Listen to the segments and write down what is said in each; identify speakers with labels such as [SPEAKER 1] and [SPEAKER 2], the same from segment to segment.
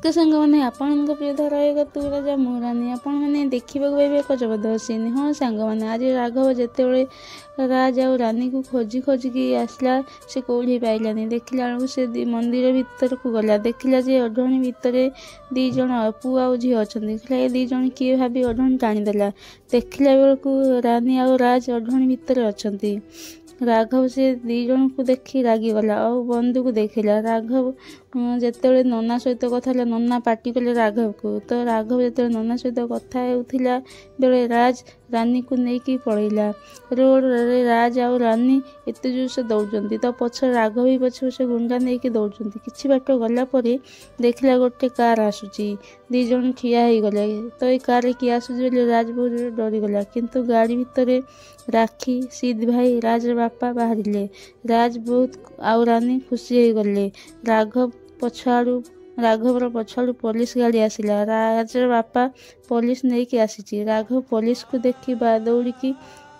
[SPEAKER 1] नमस्कार सांग मैंने आपण प्रिय धारावाहिक तू राजा मु रानी आपण मैंने देखा पाइबे एक जबरदस्त सीन। हाँ सांग मैंने आज राघव जिते राज आ रानी को खोजी खोजिकी आसला से कौड़ी पाइलानी देखला बेलू से मंदिर भीतर को गला देखला जे अढणी भितर दीज पु आ झी अच्छा देखला दीज किए भाभी अढणी टाणीदेला देखला बेलू रानी आ राज अढणी भितर अच्छा। राघव से दी जन को देखी रागिगला और बंधु को देखला। राघव जिते नना सहित कथा नना पाटी कले राघव को तो राघव जिते नना सहित कथा होता बेले राज रानी को लेकिन पलैला रोड रे राज आ रानी एत जोर से दौड़ तो पछे राघव भी पछे पछे गुंडा नहीं कि दौड़ कि बाट गला देखला गोटे कार आसूची दी जन ठिया हो गले तो ये कार किए आसूची राज बहुत डरीगला किंतु गाड़ी भितर राखी सिद्ध भाई राज बापा बाहर राज बहुत आउ रानी खुशी हो गले। राघव पछाड़ू राघवर पछाड़ू पुलिस गाड़ी आसिला राज बापा पुलिस नहीं कि आसी राघव पुलिस को देखी दौड़ी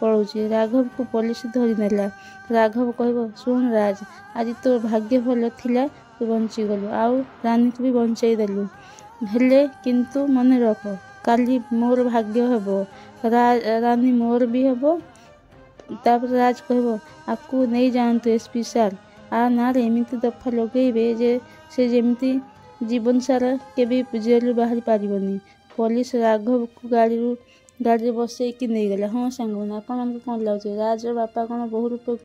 [SPEAKER 1] पलाऊे राघव को पुलिस धरी नेला। राघव कह शुण राज आज तो भाग्य भल थिला तू बंची गलु आउ रानी को भी बंचाई देलु हेले किंतु मन रख काली मोर भाग्य हेबो रानी मोर भी हेबो। तापर राज कह आपको नहीं जानतु एसपी सार आ ना एमती दफा लगे जे से जमी जीवन सारा केबे जेल बाहर पारिबनी। पुलिस राघव को गाड़ी बसैकी नहीं गला। हाँ सांग मैंने आपको कौन लगे राज बापा कौन बहु रूप